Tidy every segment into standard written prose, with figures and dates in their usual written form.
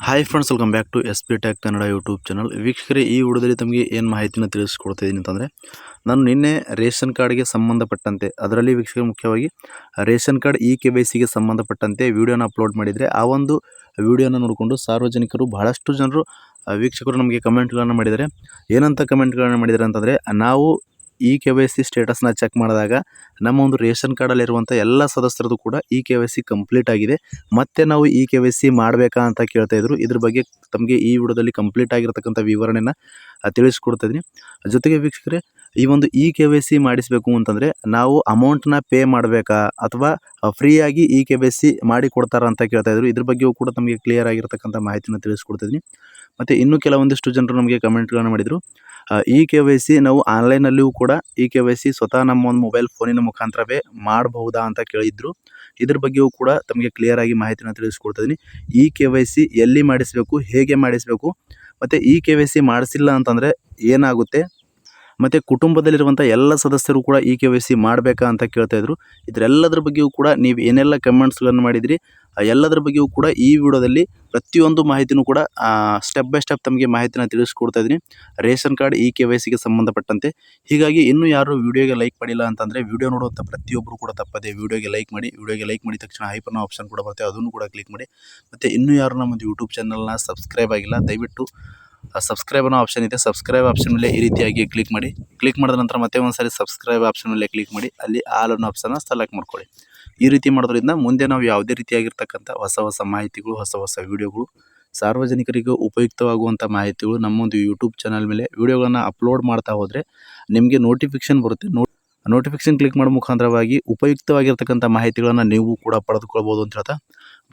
Hi friends, welcome back to SP Tech Kannada YouTube channel. ವೀಕ್ಷಕರೇ, ಈ ವಿಡಿಯೋದಲ್ಲಿ ತಮಗೆ ಏನು ಮಾಹಿತಿನ ತಿಳಿಸ್ಕೊಡ್ತಾ ಇದ್ದೀನಿ ಅಂತಂದರೆ, ನಾನು ನಿನ್ನೆ ರೇಷನ್ ಕಾರ್ಡ್ಗೆ ಸಂಬಂಧಪಟ್ಟಂತೆ, ಅದರಲ್ಲಿ ವೀಕ್ಷಕರು ಮುಖ್ಯವಾಗಿ ರೇಷನ್ ಕಾರ್ಡ್ KYCಗೆ ಸಂಬಂಧಪಟ್ಟಂತೆ ವಿಡಿಯೋನ ಅಪ್ಲೋಡ್ ಮಾಡಿದರೆ, ಆ ಒಂದು ವಿಡಿಯೋನ ನೋಡಿಕೊಂಡು ಸಾರ್ವಜನಿಕರು ಬಹಳಷ್ಟು ಜನರು ವೀಕ್ಷಕರು ನಮಗೆ ಕಮೆಂಟ್ಗಳನ್ನು ಮಾಡಿದ್ದಾರೆ. ಏನಂತ ಕಮೆಂಟ್ಗಳನ್ನು ಮಾಡಿದ್ದಾರೆ ಅಂತಂದರೆ, ನಾವು KYC ಸ್ಟೇಟಸ್ನ ಚೆಕ್ ಮಾಡಿದಾಗ ನಮ್ಮ ಒಂದು ರೇಷನ್ ಕಾರ್ಡಲ್ಲಿರುವಂಥ ಎಲ್ಲ ಸದಸ್ಯರದು ಕೂಡ KYC ಕಂಪ್ಲೀಟ್ ಆಗಿದೆ, ಮತ್ತು ನಾವು KYC ಮಾಡಬೇಕಾ ಅಂತ ಕೇಳ್ತಾ ಇದ್ರು. ಇದ್ರ ಬಗ್ಗೆ ತಮಗೆ ಈ ವಿಡಿಯೋದಲ್ಲಿ ಕಂಪ್ಲೀಟ್ ಆಗಿರತಕ್ಕಂಥ ವಿವರಣೆನ ತಿಳಿಸ್ಕೊಡ್ತಾ ಇದ್ದೀನಿ. ಜೊತೆಗೆ ವೀಕ್ಷಕರೇ, ಈ ಒಂದು KYC ಮಾಡಿಸಬೇಕು ಅಂತಂದರೆ ನಾವು ಅಮೌಂಟ್ನ ಪೇ ಮಾಡಬೇಕಾ ಅಥವಾ ಫ್ರೀಯಾಗಿ KYC ಮಾಡಿ ಕೊಡ್ತಾರಾ ಅಂತ ಕೇಳ್ತಾ ಇದ್ರು. ಇದ್ರ ಬಗ್ಗೆಯೂ ಕೂಡ ತಮಗೆ ಕ್ಲಿಯರ್ ಆಗಿರತಕ್ಕಂಥ ಮಾಹಿತಿನ ತಿಳಿಸ್ಕೊಡ್ತಿದ್ದೀನಿ. ಮತ್ತು ಇನ್ನೂ ಕೆಲವೊಂದಿಷ್ಟು ಜನರು ನಮಗೆ ಕಮೆಂಟ್ಗಳನ್ನು ಮಾಡಿದರು. KYC ನಾವು ಆನ್ಲೈನಲ್ಲಿಯೂ ಕೂಡ KYC ಸ್ವತಃ ನಮ್ಮ ಒಂದು ಮೊಬೈಲ್ ಫೋನಿನ ಮುಖಾಂತರವೇ ಮಾಡಬಹುದಾ ಅಂತ ಕೇಳಿದ್ರು. ಇದ್ರ ಬಗ್ಗೆಯೂ ಕೂಡ ತಮಗೆ ಕ್ಲಿಯರ್ ಆಗಿ ಮಾಹಿತಿನ ತಿಳಿಸ್ಕೊಡ್ತಿದ್ದೀನಿ. KYC ಎಲ್ಲಿ ಮಾಡಿಸಬೇಕು, ಹೇಗೆ ಮಾಡಿಸಬೇಕು, ಮತ್ತು KYC ಮಾಡಿಸಿಲ್ಲ ಅಂತಂದರೆ ಏನಾಗುತ್ತೆ, ಮತ್ತು ಕುಟುಂಬದಲ್ಲಿರುವಂಥ ಎಲ್ಲ ಸದಸ್ಯರು ಕೂಡ KYC ಮಾಡಬೇಕಾ ಅಂತ ಕೇಳ್ತಾ ಇದ್ರು. ಇದರೆಲ್ಲದರ ಬಗ್ಗೆಯೂ ಕೂಡ ನೀವು ಏನೆಲ್ಲ ಕಮೆಂಟ್ಸ್ಗಳನ್ನು ಮಾಡಿದಿರಿ, ಎಲ್ಲದರ ಬಗ್ಗೆಯೂ ಕೂಡ ಈ ವಿಡಿಯೋದಲ್ಲಿ ಪ್ರತಿಯೊಂದು ಮಾಹಿತಿನೂ ಕೂಡ ಸ್ಟೆಪ್ ಬೈ ಸ್ಟೆಪ್ ತಮಗೆ ಮಾಹಿತಿನ ತಿಳಿಸ್ಕೊಡ್ತಾ ಇದ್ದೀನಿ, ರೇಷನ್ ಕಾರ್ಡ್ KYCಗೆ ಸಂಬಂಧಪಟ್ಟಂತೆ. ಹೀಗಾಗಿ ಇನ್ನೂ ಯಾರು ವಿಡಿಯೋಗೆ ಲೈಕ್ ಮಾಡಿಲ್ಲ ಅಂತಂದರೆ, ವಿಡಿಯೋ ನೋಡುವಂಥ ಪ್ರತಿಯೊಬ್ಬರು ಕೂಡ ತಪ್ಪದೆ ವಿಡಿಯೋಗೆ ಲೈಕ್ ಮಾಡಿ. ವಿಡಿಯೋಗೆ ಲೈಕ್ ಮಾಡಿದ ತಕ್ಷಣ ಹೈಪರ್ನ ಆಪ್ಷನ್ ಕೂಡ ಬರುತ್ತೆ, ಅದನ್ನು ಕೂಡ ಕ್ಲಿಕ್ ಮಾಡಿ. ಮತ್ತು ಇನ್ನೂ ಯಾರು ನಮ್ಮದು ಯೂಟ್ಯೂಬ್ ಚಾನಲ್ನ ಸಬ್ಸ್ಕ್ರೈಬ್ ಆಗಿಲ್ಲ, ದಯವಿಟ್ಟು ಸಬ್ಸ್ಕ್ರೈಬ್ ಅನ್ನೋ ಆಪ್ಷನ್ ಇದೆ, ಸಬ್ಸ್ಕ್ರೈಬ್ ಆಪ್ಷನ್ ಮೇಲೆ ಈ ರೀತಿಯಾಗಿ ಕ್ಲಿಕ್ ಮಾಡಿ. ಕ್ಲಿಕ್ ಮಾಡಿದ ನಂತರ ಮತ್ತೆ ಒಂದು ಸಾರಿ ಸಬ್ಸ್ಕ್ರೈಬ್ ಆಪ್ಷನ್ ಮೇಲೆ ಕ್ಲಿಕ್ ಮಾಡಿ, ಅಲ್ಲಿ ಆಲ್ ಅನ್ನೋ ಆಪ್ಷನ್ನ ಸೆಲೆಕ್ಟ್ ಮಾಡ್ಕೊಳ್ಳಿ. ಈ ರೀತಿ ಮಾಡೋದ್ರಿಂದ ಮುಂದೆ ನಾವು ಯಾವುದೇ ರೀತಿಯಾಗಿರ್ತಕ್ಕಂಥ ಹೊಸ ಮಾಹಿತಿಗಳು, ಹೊಸ ವಿಡಿಯೋಗಳು, ಸಾರ್ವಜನಿಕರಿಗೆ ಉಪಯುಕ್ತವಾಗುವಂಥ ಮಾಹಿತಿಗಳು ನಮ್ಮೊಂದು ಯೂಟ್ಯೂಬ್ ಚಾನಲ್ ಮೇಲೆ ವಿಡಿಯೋಗಳನ್ನು ಅಪ್ಲೋಡ್ ಮಾಡ್ತಾ ಹೋದರೆ ನಿಮಗೆ ನೋಟಿಫಿಕೇಷನ್ ಬರುತ್ತೆ. ನೋಟಿಫಿಕೇಷನ್ ಕ್ಲಿಕ್ ಮಾಡೋ ಮುಖಾಂತರವಾಗಿ ಉಪಯುಕ್ತವಾಗಿರ್ತಕ್ಕಂಥ ಮಾಹಿತಿಗಳನ್ನು ನೀವು ಕೂಡ ಪಡೆದುಕೊಳ್ಬೋದು ಅಂತ ಹೇಳ್ತಾ,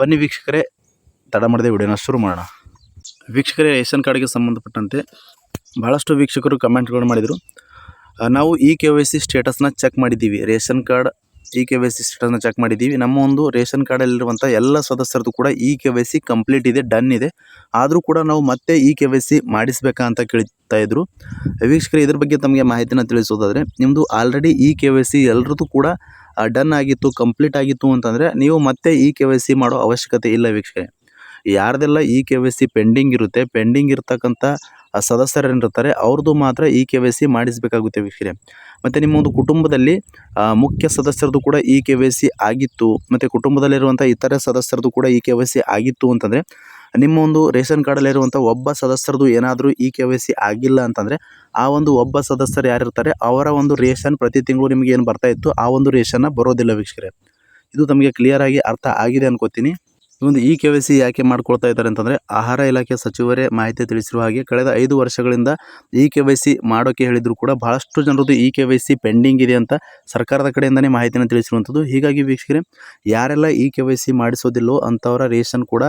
ಬನ್ನಿ ವೀಕ್ಷಕರೇ, ತಡ ಮಾಡದೆ ವಿಡಿಯೋನ ಶುರು ಮಾಡೋಣ. ವೀಕ್ಷಕರೇ, ರೇಷನ್ ಕಾರ್ಡ್ಗೆ ಸಂಬಂಧಪಟ್ಟಂತೆ ಭಾಳಷ್ಟು ವೀಕ್ಷಕರು ಕಮೆಂಟ್ಗಳು ಮಾಡಿದರು. ನಾವು KYC ಸ್ಟೇಟಸ್ನ ಚೆಕ್ ಮಾಡಿದ್ದೀವಿ, ರೇಷನ್ ಕಾರ್ಡ್ KYC ಸ್ಟೇಟಸ್ನ ಚೆಕ್ ಮಾಡಿದ್ದೀವಿ. ನಮ್ಮ ಒಂದು ರೇಷನ್ ಕಾರ್ಡಲ್ಲಿರುವಂಥ ಎಲ್ಲ ಸದಸ್ಯರದು ಕೂಡ KYC ಕಂಪ್ಲೀಟ್ ಇದೆ, ಡನ್ ಇದೆ. ಆದರೂ ಕೂಡ ನಾವು ಮತ್ತೆ KYC ಮಾಡಿಸಬೇಕಾ ಅಂತ ಕೇಳ್ತಾ ಇದ್ರು. ವೀಕ್ಷಕರೇ, ಇದ್ರ ಬಗ್ಗೆ ತಮಗೆ ಮಾಹಿತಿನ ತಿಳಿಸೋದಾದರೆ, ನಿಮ್ಮದು ಆಲ್ರೆಡಿ KYC ಎಲ್ಲರದ್ದು ಕೂಡ ಡನ್ ಆಗಿತ್ತು, ಕಂಪ್ಲೀಟ್ ಆಗಿತ್ತು ಅಂತಂದರೆ ನೀವು ಮತ್ತೆ KYC ಮಾಡೋ ಅವಶ್ಯಕತೆ ಇಲ್ಲ. ವೀಕ್ಷಕರೇ, ಯಾರ್ದೆಲ್ಲ KYC ಪೆಂಡಿಂಗ್ ಇರುತ್ತೆ, ಪೆಂಡಿಂಗ್ ಇರ್ತಕ್ಕಂಥ ಸದಸ್ಯರೇನಿರ್ತಾರೆ ಅವ್ರದ್ದು ಮಾತ್ರ KYC ಮಾಡಿಸಬೇಕಾಗುತ್ತೆ ವೀಕ್ಷಕರೇ. ಮತ್ತು ನಿಮ್ಮ ಒಂದು ಕುಟುಂಬದಲ್ಲಿ ಮುಖ್ಯ ಸದಸ್ಯರದು ಕೂಡ KYC ಆಗಿತ್ತು, ಮತ್ತು ಕುಟುಂಬದಲ್ಲಿರುವಂಥ ಇತರೆ ಸದಸ್ಯರದು ಕೂಡ KYC ಆಗಿತ್ತು ಅಂತಂದರೆ, ನಿಮ್ಮ ಒಂದು ರೇಷನ್ ಕಾರ್ಡಲ್ಲಿರುವಂಥ ಒಬ್ಬ ಸದಸ್ಯರದು ಏನಾದರೂ KYC ಆಗಿಲ್ಲ ಅಂತಂದರೆ, ಆ ಒಂದು ಒಬ್ಬ ಸದಸ್ಯರು ಯಾರಿರ್ತಾರೆ ಅವರ ಒಂದು ರೇಷನ್ ಪ್ರತಿ ತಿಂಗಳು ನಿಮಗೆ ಏನು ಬರ್ತಾ ಇತ್ತು ಆ ಒಂದು ರೇಷನ್ನ ಬರೋದಿಲ್ಲ ವೀಕ್ಷಕರೇ. ಇದು ತಮಗೆ ಕ್ಲಿಯರ್ ಆಗಿ ಅರ್ಥ ಆಗಿದೆ ಅನ್ಕೋತೀನಿ. ಈ ಒಂದು KYC ಯಾಕೆ ಮಾಡ್ಕೊಳ್ತಾ ಇದ್ದಾರೆ ಅಂತಂದರೆ, ಆಹಾರ ಇಲಾಖೆ ಸಚಿವರೇ ಮಾಹಿತಿ ತಿಳಿಸಿರುವ ಹಾಗೆ ಕಳೆದ 5 ವರ್ಷಗಳಿಂದ KYC ಮಾಡೋಕ್ಕೆ ಹೇಳಿದ್ರು ಕೂಡ ಭಾಳಷ್ಟು ಜನರದ್ದು KYC ಪೆಂಡಿಂಗ್ ಇದೆ ಅಂತ ಸರ್ಕಾರದ ಕಡೆಯಿಂದನೇ ಮಾಹಿತಿನ ತಿಳಿಸಿರುವಂಥದ್ದು. ಹೀಗಾಗಿ ವೀಕ್ಷಕರೇ, ಯಾರೆಲ್ಲ KYC ಮಾಡಿಸೋದಿಲ್ಲೋ ಅಂಥವರ ರೇಷನ್ ಕೂಡ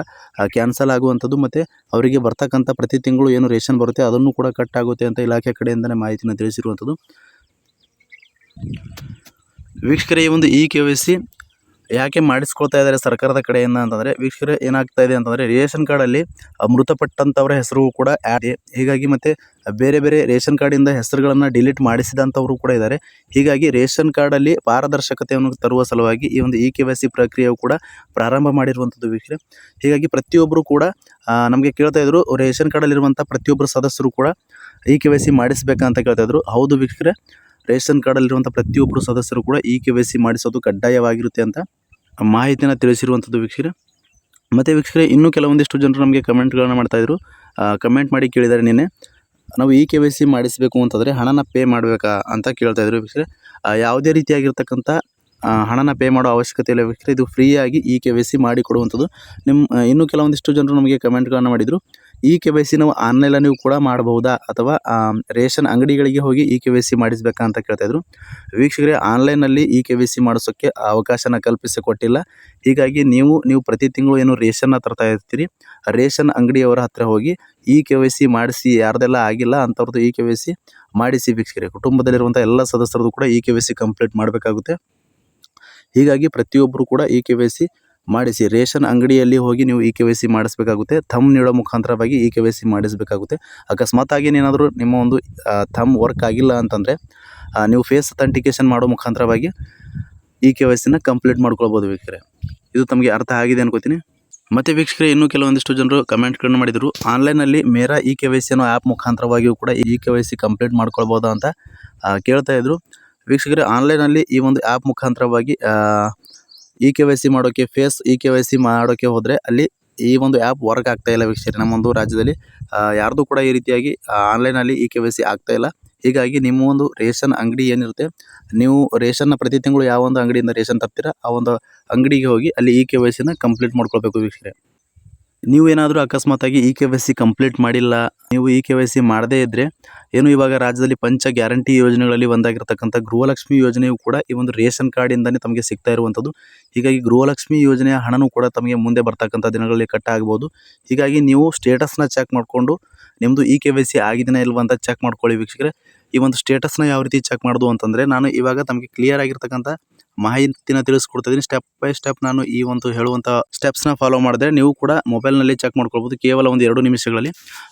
ಕ್ಯಾನ್ಸಲ್ ಆಗುವಂಥದ್ದು, ಮತ್ತು ಅವರಿಗೆ ಬರ್ತಕ್ಕಂಥ ಪ್ರತಿ ತಿಂಗಳು ಏನು ರೇಷನ್ ಬರುತ್ತೆ ಅದನ್ನು ಕೂಡ ಕಟ್ ಆಗುತ್ತೆ ಅಂತ ಇಲಾಖೆ ಕಡೆಯಿಂದನೇ ಮಾಹಿತಿನ ತಿಳಿಸಿರುವಂಥದ್ದು. ವೀಕ್ಷಕರೇ, ಈ ಒಂದು KYC ಯಾಕೆ ಮಾಡಿಸ್ಕೊಳ್ತಾ ಇದ್ದಾರೆ ಸರ್ಕಾರದ ಕಡೆಯಿಂದ ಅಂತಂದರೆ, ವೀಕ್ಷಕರೇ ಏನಾಗ್ತಾ ಇದೆ ಅಂತಂದರೆ, ರೇಷನ್ ಕಾರ್ಡಲ್ಲಿ ಮೃತಪಟ್ಟಂಥವರ ಹೆಸರು ಕೂಡ ಇದೆ. ಹೀಗಾಗಿ ಮತ್ತು ಬೇರೆ ರೇಷನ್ ಕಾರ್ಡಿಂದ ಹೆಸರುಗಳನ್ನು ಡಿಲೀಟ್ ಮಾಡಿಸಿದಂಥವರು ಕೂಡ ಇದ್ದಾರೆ. ಹೀಗಾಗಿ ರೇಷನ್ ಕಾರ್ಡಲ್ಲಿ ಪಾರದರ್ಶಕತೆಯನ್ನು ತರುವ ಸಲುವಾಗಿ ಈ ಒಂದು KYC ಪ್ರಕ್ರಿಯೆಯು ಕೂಡ ಪ್ರಾರಂಭ ಮಾಡಿರುವಂಥದ್ದು ವೀಕ್ಷಕರೇ. ಹೀಗಾಗಿ ಪ್ರತಿಯೊಬ್ಬರು ಕೂಡ ನಮಗೆ ಕೇಳ್ತಾ ಇದ್ರು, ರೇಷನ್ ಕಾರ್ಡಲ್ಲಿರುವಂಥ ಪ್ರತಿಯೊಬ್ಬರು ಸದಸ್ಯರು ಕೂಡ KYC ಮಾಡಿಸಬೇಕಾ ಅಂತ ಕೇಳ್ತಾ ಇದ್ರು. ಹೌದು ವೀಕ್ಷಕರೇ, ರೇಷನ್ ಕಾರ್ಡಲ್ಲಿರುವಂಥ ಪ್ರತಿಯೊಬ್ಬರು ಸದಸ್ಯರು ಕೂಡ KYC ಮಾಡಿಸೋದು ಕಡ್ಡಾಯವಾಗಿರುತ್ತೆ ಅಂತ ಮಾಹಿತಿನ ತಿಳಿಸಿರುವಂಥದ್ದು ವೀಕ್ಷಕರೇ. ಮತ್ತು ವೀಕ್ಷಕರೇ, ಇನ್ನೂ ಕೆಲವೊಂದಿಷ್ಟು ಜನರು ನಮಗೆ ಕಮೆಂಟ್ಗಳನ್ನ ಮಾಡ್ತಾಯಿದ್ರು. ಕಮೆಂಟ್ ಮಾಡಿ ಕೇಳಿದ್ದಾರೆ, ನಿನ್ನೆ ನಾವು KYC ಮಾಡಿಸಬೇಕು ಅಂತಂದರೆ ಹಣನ ಪೇ ಮಾಡಬೇಕಾ ಅಂತ ಕೇಳ್ತಾಯಿದ್ರು ವೀಕ್ಷಕರೇ. ಯಾವುದೇ ರೀತಿಯಾಗಿರ್ತಕ್ಕಂಥ ಹಣನ ಪೇ ಮಾಡೋ ಅವಶ್ಯಕತೆ ಇಲ್ಲ ವೀಕ್ಷಕರೇ, ಇದು ಫ್ರೀಯಾಗಿ KYC ಮಾಡಿಕೊಡುವಂಥದ್ದು. ಇನ್ನೂ ಕೆಲವೊಂದಿಷ್ಟು ಜನರು ನಮಗೆ ಕಮೆಂಟ್ಗಳನ್ನು ಮಾಡಿದರು, KYC ನಾವು ಆನ್ಲೈನಲ್ಲಿ ಕೂಡ ಮಾಡಬಹುದಾ ಅಥವಾ ರೇಷನ್ ಅಂಗಡಿಗಳಿಗೆ ಹೋಗಿ KYC ಮಾಡಿಸಬೇಕಾ ಅಂತ ಕೇಳ್ತಾಯಿದ್ರು. ವೀಕ್ಷಕರೇ, ಆನ್ಲೈನಲ್ಲಿ KYC ಮಾಡಿಸೋಕ್ಕೆ ಅವಕಾಶನ ಕಲ್ಪಿಸಿಕೊಟ್ಟಿಲ್ಲ. ಹೀಗಾಗಿ ನೀವು ಪ್ರತಿ ತಿಂಗಳು ಏನು ರೇಷನ್ನ ತರ್ತಾ ಇರ್ತೀರಿ, ರೇಷನ್ ಅಂಗಡಿಯವರ ಹತ್ತಿರ ಹೋಗಿ KYC ಮಾಡಿಸಿ, ಯಾರ್ದೆಲ್ಲ ಆಗಿಲ್ಲ ಅಂಥವ್ರದ್ದು KYC ಮಾಡಿಸಿ ವೀಕ್ಷಕರೇ. ಕುಟುಂಬದಲ್ಲಿರುವಂಥ ಎಲ್ಲ ಸದಸ್ಯರದು ಕೂಡ KYC ಕಂಪ್ಲೀಟ್ ಮಾಡಬೇಕಾಗುತ್ತೆ. ಹೀಗಾಗಿ ಪ್ರತಿಯೊಬ್ಬರು ಕೂಡ KYC ಮಾಡಿಸಿ. ರೇಷನ್ ಅಂಗಡಿಯಲ್ಲಿ ಹೋಗಿ ನೀವು KYC ಮಾಡಿಸಬೇಕಾಗುತ್ತೆ. ಥಂಬ್ ನೀಡೋ ಮುಖಾಂತರವಾಗಿ KYC ಮಾಡಿಸಬೇಕಾಗುತ್ತೆ. ಅಕಸ್ಮಾತ್ ಆಗಿ ಏನಾದರೂ ನಿಮ್ಮ ಒಂದು ಥಂಬ್ ವರ್ಕ್ ಆಗಿಲ್ಲ ಅಂತಂದರೆ ನೀವು ಫೇಸ್ ಅಥೆಂಟಿಕೇಷನ್ ಮಾಡೋ ಮುಖಾಂತರವಾಗಿ KYCನ ಕಂಪ್ಲೀಟ್ ಮಾಡ್ಕೊಳ್ಬೋದು ವೀಕ್ಷಕರೇ. ಇದು ತಮಗೆ ಅರ್ಥ ಆಗಿದೆ ಅನ್ಕೋತೀನಿ. ಮತ್ತು ವೀಕ್ಷಕರೇ ಇನ್ನೂ ಕೆಲವೊಂದಿಷ್ಟು ಜನರು ಕಮೆಂಟ್ಗಳನ್ನು ಮಾಡಿದರು, ಆನ್ಲೈನಲ್ಲಿ ಮೇರಾ ಇ-KYC ಅನ್ನೋ ಆ್ಯಪ್ ಮುಖಾಂತರವಾಗಿಯೂ ಕೂಡ ಇ-KYC ಕಂಪ್ಲೀಟ್ ಮಾಡ್ಕೊಳ್ಬೋದಾ ಅಂತ ಕೇಳ್ತಾ ಇದ್ರು. ವೀಕ್ಷಕರೇ ಆನ್ಲೈನಲ್ಲಿ ಈ ಒಂದು ಆ್ಯಪ್ ಮುಖಾಂತರವಾಗಿ ಇ-KYC ಮಾಡೋಕ್ಕೆ ಇ-KYC ಮಾಡೋಕ್ಕೆ ಹೋದರೆ ಅಲ್ಲಿ ಈ ಒಂದು ಆ್ಯಪ್ ವರ್ಕ್ ಆಗ್ತಾ ಇಲ್ಲ ವೀಕ್ಷಕರೇ. ನಮ್ಮ ಒಂದು ರಾಜ್ಯದಲ್ಲಿ ಯಾರ್ದು ಕೂಡ ಈ ರೀತಿಯಾಗಿ ಆನ್ಲೈನಲ್ಲಿ ಇ-KYC ಆಗ್ತಾ ಇಲ್ಲ. ಹೀಗಾಗಿ ನಿಮ್ಮ ಒಂದು ರೇಷನ್ ಅಂಗಡಿ ಏನಿರುತ್ತೆ, ನೀವು ರೇಷನ್ನ ಪ್ರತಿ ತಿಂಗಳು ಯಾವ ಒಂದು ಅಂಗಡಿಯಿಂದ ರೇಷನ್ ತರ್ತೀರಾ ಆ ಒಂದು ಅಂಗಡಿಗೆ ಹೋಗಿ ಅಲ್ಲಿ ಇ-KYCನ ಕಂಪ್ಲೀಟ್ ಮಾಡ್ಕೊಳ್ಬೇಕು ವೀಕ್ಷಕರೇ. ನೀವು ಏನಾದರೂ ಅಕಸ್ಮಾತಾಗಿ ಇ-KYC ಕಂಪ್ಲೀಟ್ ಮಾಡಿಲ್ಲ, ನೀವು ಇ-KYC ಮಾಡದೇ ಇದ್ದರೆ ಏನು ಇವಾಗ ರಾಜ್ಯದಲ್ಲಿ ಪಂಚ ಗ್ಯಾರಂಟಿ ಯೋಜನೆಗಳಲ್ಲಿ ಒಂದಾಗಿರ್ತಕ್ಕಂಥ ಗೃಹಲಕ್ಷ್ಮಿ ಯೋಜನೆಯು ಕೂಡ ಈ ಒಂದು ರೇಷನ್ ಕಾರ್ಡಿಂದನೇ ತಮಗೆ ಸಿಗ್ತಾ ಇರುವಂಥದ್ದು. ಹೀಗಾಗಿ ಗೃಹಲಕ್ಷ್ಮಿ ಯೋಜನೆಯ ಹಣನೂ ಕೂಡ ತಮಗೆ ಮುಂದೆ ಬರ್ತಕ್ಕಂಥ ದಿನಗಳಲ್ಲಿ ಕಟ್ ಆಗ್ಬೋದು. ಹೀಗಾಗಿ ನೀವು ಸ್ಟೇಟಸ್ನ ಚೆಕ್ ಮಾಡಿಕೊಂಡು ನಿಮ್ಮದು ಇ-KYC ಆಗಿದೆಯಾ ಇಲ್ವಾ ಅಂತ ಚೆಕ್ ಮಾಡ್ಕೊಳ್ಳಿ ವೀಕ್ಷಕರೇ. ಈ ಒಂದು ಸ್ಟೇಟಸ್ನ ಯಾವ ರೀತಿ ಚೆಕ್ ಮಾಡೋದು ಅಂತಂದರೆ, ನಾನು ಇವಾಗ ತಮಗೆ ಕ್ಲಿಯರ್ ಆಗಿರ್ತಕ್ಕಂಥ ಮಾಹಿತಿನ ತಿಳಿಸ್ಕೊಡ್ತಿದ್ದೀನಿ. ಸ್ಟೆಪ್ ಬೈ ಸ್ಟೆಪ್ ನಾನು ಈ ಒಂದು ಹೇಳುವಂಥ ಸ್ಟೆಪ್ಸ್ನ ಫಾಲೋ ಮಾಡಿದ್ರೆ ನೀವು ಕೂಡ ಮೊಬೈಲ್ನಲ್ಲಿ ಚೆಕ್ ಮಾಡ್ಕೊಳ್ಬೋದು ಕೇವಲ ಒಂದು 2 ನಿಮಿಷಗಳಲ್ಲಿ.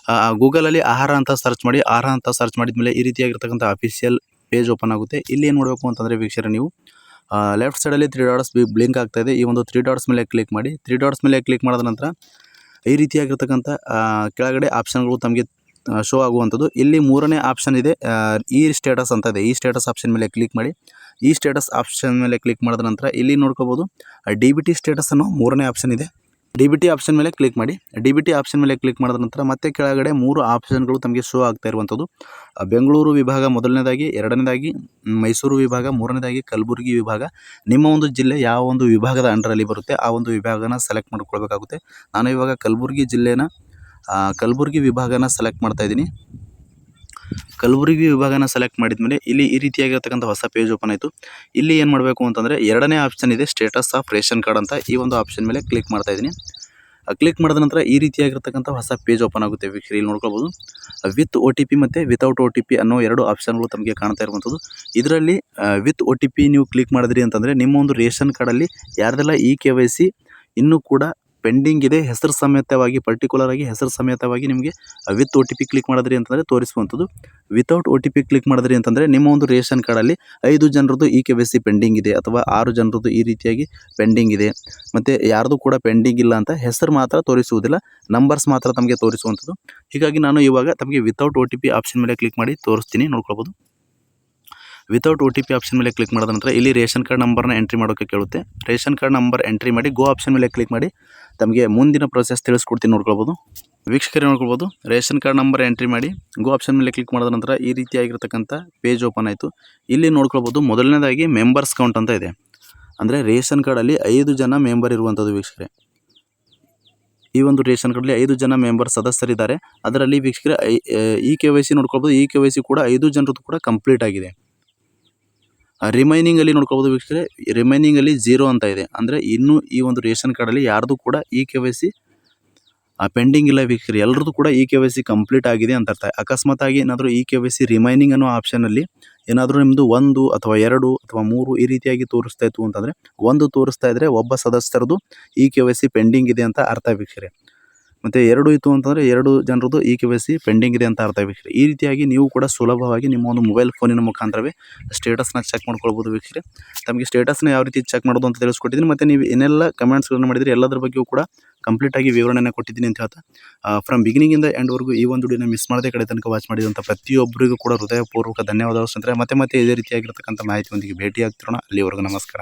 ಗೂಗಲಲ್ಲಿ ಆಹಾರ ಅಂತ ಸರ್ಚ್ ಮಾಡಿ. ಆಹಾರ ಅಂತ ಸರ್ಚ್ ಮಾಡಿದ ಮೇಲೆ ಈ ರೀತಿಯಾಗಿರ್ತಕ್ಕಂಥ ಅಫಿಷಿಯಲ್ ಪೇಜ್ ಓಪನ್ ಆಗುತ್ತೆ. ಇಲ್ಲಿ ಏನು ಮಾಡಬೇಕು ಅಂತಂದರೆ ವೀಕ್ಷಕರೇ, ನೀವು ಲೆಫ್ಟ್ ಸೈಡಲ್ಲಿ 3 ಡಾಟ್ಸ್ ಬ್ಲಿಂಕ್ ಆಗ್ತಾ ಇದೆ. ಈ ಒಂದು 3 ಡಾಟ್ಸ್ ಮೇಲೆ ಕ್ಲಿಕ್ ಮಾಡಿ. 3 ಡಾಟ್ಸ್ ಮೇಲೆ ಕ್ಲಿಕ್ ಮಾಡಿದ ನಂತರ ಈ ರೀತಿಯಾಗಿರ್ತಕ್ಕಂಥ ಕೆಳಗಡೆ ಆಪ್ಷನ್ಗಳು ತಮಗೆ ಶೋ ಆಗುವಂಥದ್ದು. ಇಲ್ಲಿ 3ನೇ ಆಪ್ಷನ್ ಇದೆ, ಈ ಸ್ಟೇಟಸ್ ಅಂತ ಇದೆ. ಈ ಸ್ಟೇಟಸ್ ಆಪ್ಷನ್ ಮೇಲೆ ಕ್ಲಿಕ್ ಮಾಡಿ. ಈ ಸ್ಟೇಟಸ್ ಆಪ್ಷನ್ ಮೇಲೆ ಕ್ಲಿಕ್ ಮಾಡಿದ ನಂತರ ಇಲ್ಲಿ ನೋಡ್ಕೋಬೋದು DBT ಸ್ಟೇಟಸ್ ಅನ್ನೋ 3ನೇ ಆಪ್ಷನ್ ಇದೆ. DBT ಆಪ್ಷನ್ ಮೇಲೆ ಕ್ಲಿಕ್ ಮಾಡಿ. DBT ಆಪ್ಷನ್ ಮೇಲೆ ಕ್ಲಿಕ್ ಮಾಡಿದ ನಂತರ ಮತ್ತೆ ಕೆಳಗಡೆ 3 ಆಪ್ಷನ್ಗಳು ತಮಗೆ ಶೋ ಆಗ್ತಾ ಇರುವಂಥದ್ದು. ಬೆಂಗಳೂರು ವಿಭಾಗ ಮೊದಲನೇದಾಗಿ, 2ನೇದಾಗಿ ಮೈಸೂರು ವಿಭಾಗ, 3ನೇದಾಗಿ ಕಲಬುರಗಿ ವಿಭಾಗ. ನಿಮ್ಮ ಒಂದು ಜಿಲ್ಲೆ ಯಾವ ಒಂದು ವಿಭಾಗದ ಅಂಡರಲ್ಲಿ ಬರುತ್ತೆ ಆ ಒಂದು ವಿಭಾಗನ ಸೆಲೆಕ್ಟ್ ಮಾಡ್ಕೊಳ್ಬೇಕಾಗುತ್ತೆ. ನಾನು ಇವಾಗ ಕಲಬುರಗಿ ವಿಭಾಗನ ಸೆಲೆಕ್ಟ್ ಮಾಡ್ತಾ ಇದ್ದೀನಿ. ಕಲಬುರಗಿ ವಿಭಾಗನ ಸೆಲೆಕ್ಟ್ ಮಾಡಿದ್ಮೇಲೆ ಇಲ್ಲಿ ಈ ರೀತಿಯಾಗಿರ್ತಕ್ಕಂಥ ಹೊಸ ಪೇಜ್ ಓಪನ್ ಆಯಿತು. ಇಲ್ಲಿ ಏನು ಮಾಡಬೇಕು ಅಂತಂದರೆ 2ನೇ ಆಪ್ಷನ್ ಇದೆ, ಸ್ಟೇಟಸ್ ಆಫ್ ರೇಷನ್ ಕಾರ್ಡ್ ಅಂತ. ಈ ಒಂದು ಆಪ್ಷನ್ ಮೇಲೆ ಕ್ಲಿಕ್ ಮಾಡ್ತಾ ಇದ್ದೀನಿ. ಕ್ಲಿಕ್ ಮಾಡಿದ ನಂತರ ಈ ರೀತಿಯಾಗಿರ್ತಕ್ಕಂಥ ಹೊಸ ಪೇಜ್ ಓಪನ್ ಆಗುತ್ತೆ ವೀಕ್ಷಕರೇ. ಇಲ್ಲಿ ನೋಡ್ಕೊಳ್ಬೋದು ವಿತ್ OTP ಮತ್ತು ವಿತೌಟ್ OTP ಅನ್ನೋ 2 ಆಪ್ಷನ್ಗಳು ತಮಗೆ ಕಾಣ್ತಾ ಇರುವಂಥದ್ದು. ಇದರಲ್ಲಿ ವಿತ್ OTP ನೀವು ಕ್ಲಿಕ್ ಮಾಡಿದ್ರಿ ಅಂತಂದರೆ ನಿಮ್ಮ ಒಂದು ರೇಷನ್ ಕಾರ್ಡಲ್ಲಿ ಯಾರ್ದೆಲ್ಲ ಇ-KYC ಇನ್ನೂ ಕೂಡ ಪೆಂಡಿಂಗ್ ಇದೆ, ಹೆಸರು ಸಮೇತವಾಗಿ ಪರ್ಟಿಕ್ಯುಲರ್ ಆಗಿ ಹೆಸರು ಸಮೇತವಾಗಿ ನಿಮಗೆ ವಿತ್ OTP ಕ್ಲಿಕ್ ಮಾಡಿದ್ರಿ ಅಂತಂದರೆ ತೋರಿಸುವಂಥದ್ದು. ವಿತೌಟ್ OTP ಕ್ಲಿಕ್ ಮಾಡಿದ್ರಿ ಅಂತಂದರೆ ನಿಮ್ಮ ಒಂದು ರೇಷನ್ ಕಾರ್ಡಲ್ಲಿ 5 ಜನರದ್ದು ಇ-KYC ಪೆಂಡಿಂಗ್ ಇದೆ ಅಥವಾ 6 ಜನರದ್ದು ಈ ರೀತಿಯಾಗಿ ಪೆಂಡಿಂಗ್ ಇದೆ. ಮತ್ತು ಯಾರ್ದು ಕೂಡ ಪೆಂಡಿಂಗ್ ಇಲ್ಲ ಅಂತ ಹೆಸರು ಮಾತ್ರ ತೋರಿಸುವುದಿಲ್ಲ, ನಂಬರ್ಸ್ ಮಾತ್ರ ತಮಗೆ ತೋರಿಸುವಂಥದ್ದು. ಹೀಗಾಗಿ ನಾನು ಇವಾಗ ತಮಗೆ ವಿತೌಟ್ OTP ಆಪ್ಷನ್ ಮೇಲೆ ಕ್ಲಿಕ್ ಮಾಡಿ ತೋರಿಸ್ತೀನಿ, ನೋಡ್ಕೊಳ್ಬೋದು. ವಿತೌಟ್ OTP ಆಪ್ಷನ್ ಮೇಲೆ ಕ್ಲಿಕ್ ಮಾಡಿದ ನಂತರ ಇಲ್ಲಿ ರೇಷನ್ ಕಾರ್ಡ್ ನಂಬರ್ನ ಎಂಟ್ರಿ ಮಾಡೋಕ್ಕೆ ಕೇಳುತ್ತೆ. ರೇಷನ್ ಕಾರ್ಡ್ ನಂಬರ್ ಎಂಟ್ರಿ ಮಾಡಿ ಗೋ ಆಪ್ಷನ್ ಮೇಲೆ ಕ್ಲಿಕ್ ಮಾಡಿ ತಮಗೆ ಮುಂದಿನ ಪ್ರೊಸೆಸ್ ತಿಳಿಸ್ಕೊಡ್ತೀನಿ, ನೋಡ್ಕೊಳ್ಬೋದು. ವೀಕ್ಷಕರೇ ನೋಡ್ಕೊಳ್ಬೋದು, ರೇಷನ್ ಕಾರ್ಡ್ ನಂಬರ್ ಎಂಟ್ರಿ ಮಾಡಿ ಗೋ ಆಪ್ಷನ್ ಮೇಲೆ ಕ್ಲಿಕ್ ಮಾಡಿದ ನಂತರ ಈ ರೀತಿಯಾಗಿರ್ತಕ್ಕಂಥ ಪೇಜ್ ಓಪನ್ ಆಯಿತು. ಇಲ್ಲಿ ನೋಡ್ಕೊಳ್ಬೋದು ಮೊದಲನೇದಾಗಿ ಮೆಂಬರ್ಸ್ ಕೌಂಟ್ ಅಂತ ಇದೆ. ಅಂದರೆ ರೇಷನ್ ಕಾರ್ಡಲ್ಲಿ 5 ಜನ ಮೆಂಬರ್ ಇರುವಂಥದ್ದು ವೀಕ್ಷಕರೇ. ಈ ಒಂದು ರೇಷನ್ ಕಾರ್ಡಲ್ಲಿ 5 ಜನ ಮೆಂಬರ್ ಸದಸ್ಯರಿದ್ದಾರೆ. ಅದರಲ್ಲಿ ವೀಕ್ಷಕರೇ ಇ-KYC ನೋಡ್ಕೊಳ್ಬೋದು. ಇ-KYC ಕೂಡ 5 ಜನರದ್ದು ಕೂಡ ಕಂಪ್ಲೀಟ್ ಆಗಿದೆ. ರಿಮೈನಿಂಗಲ್ಲಿ ನೋಡ್ಕೊಳ್ಬೋದು ವೀಕ್ಷಕರೇ, ರಿಮೈನಿಂಗಲ್ಲಿ 0 ಅಂತ ಇದೆ. ಅಂದರೆ ಇನ್ನೂ ಈ ಒಂದು ರೇಷನ್ ಕಾರ್ಡಲ್ಲಿ ಯಾರ್ದು ಕೂಡ ಇ-KYC ಪೆಂಡಿಂಗ್ ಇಲ್ಲ ವೀಕ್ಷಕರೇ, ಎಲ್ಲರದ್ದು ಕೂಡ ಇ-KYC ಕಂಪ್ಲೀಟ್ ಆಗಿದೆ ಅಂತ ಅರ್ಥ. ಅಕಸ್ಮಾತಾಗಿ ಏನಾದರೂ ಇ-KYC ರಿಮೈನಿಂಗ್ ಅನ್ನೋ ಆಪ್ಷನಲ್ಲಿ ಏನಾದರೂ ನಿಮ್ಮದು 1 ಅಥವಾ 2 ಅಥವಾ 3 ಈ ರೀತಿಯಾಗಿ ತೋರಿಸ್ತಾ ಇತ್ತು ಅಂತಂದರೆ, 1 ತೋರಿಸ್ತಾ ಇದ್ದರೆ ಒಬ್ಬ ಸದಸ್ಯರದು ಇ-KYC ಪೆಂಡಿಂಗ್ ಇದೆ ಅಂತ ಅರ್ಥ ವೀಕ್ಷಕರೇ. ಮತ್ತು 2 ಇತ್ತು ಅಂತಂದರೆ 2 ಜನರದ್ದು ಇ-KYC ಪೆಂಡಿಂಗ್ ಇದೆ ಅಂತ ಅರ್ಥ ವೀಕ್ಷಕರೇ. ಈ ರೀತಿಯಾಗಿ ನೀವು ಕೂಡ ಸುಲಭವಾಗಿ ನಿಮ್ಮ ಒಂದು ಮೊಬೈಲ್ ಫೋನಿನ ಮುಖಾಂತರವೇ ಸ್ಟೇಟಸ್ನ ಚೆಕ್ ಮಾಡ್ಕೊಳ್ಬೋದು ವೀಕ್ಷಕರೇ. ತಮಗೆ ಸ್ಟೇಟಸ್ನ ಯಾವ ರೀತಿ ಚೆಕ್ ಮಾಡೋದು ಅಂತ ತಿಳಿಸ್ಕೊಟ್ಟಿದ್ದೀನಿ. ಮತ್ತು ನೀವು ಏನೆಲ್ಲ ಕಮೆಂಟ್ಸ್ಗಳನ್ನು ಮಾಡಿದರೆ ಎಲ್ಲದರ ಬಗ್ಗೆಯೂ ಕೂಡ ಕಂಪ್ಲೀಟಾಗಿ ವಿವರಣೆಯನ್ನು ಕೊಟ್ಟಿದ್ದೀನಿ ಅಂತ ಹೇಳ್ತಾ, ಫ್ರಮ್ ಬಿಗಿನಿಂಗಿಂದ ಎಂಡ್ವರೆಗೂ ಈ ಒಂದು ವಿಡಿಯೋನ ಮಿಸ್ ಮಾಡದೆ ಕಡೆ ತನಕ ವಾಚ್ ಮಾಡಿದಂಥ ಪ್ರತಿಯೊಬ್ಬರಿಗೂ ಕೂಡ ಹೃದಯಪೂರ್ವಕ ಧನ್ಯವಾದಗಳು ಸ್ನೇಹಿತರೆ. ಮತ್ತೆ ಇದೇ ರೀತಿಯಾಗಿರ್ತಕ್ಕಂಥ ಮಾಹಿತಿಯೊಂದಿಗೆ ಭೇಟಿ ಆಗ್ತಿರೋಣ. ಅಲ್ಲಿವರೆಗೂ ನಮಸ್ಕಾರ.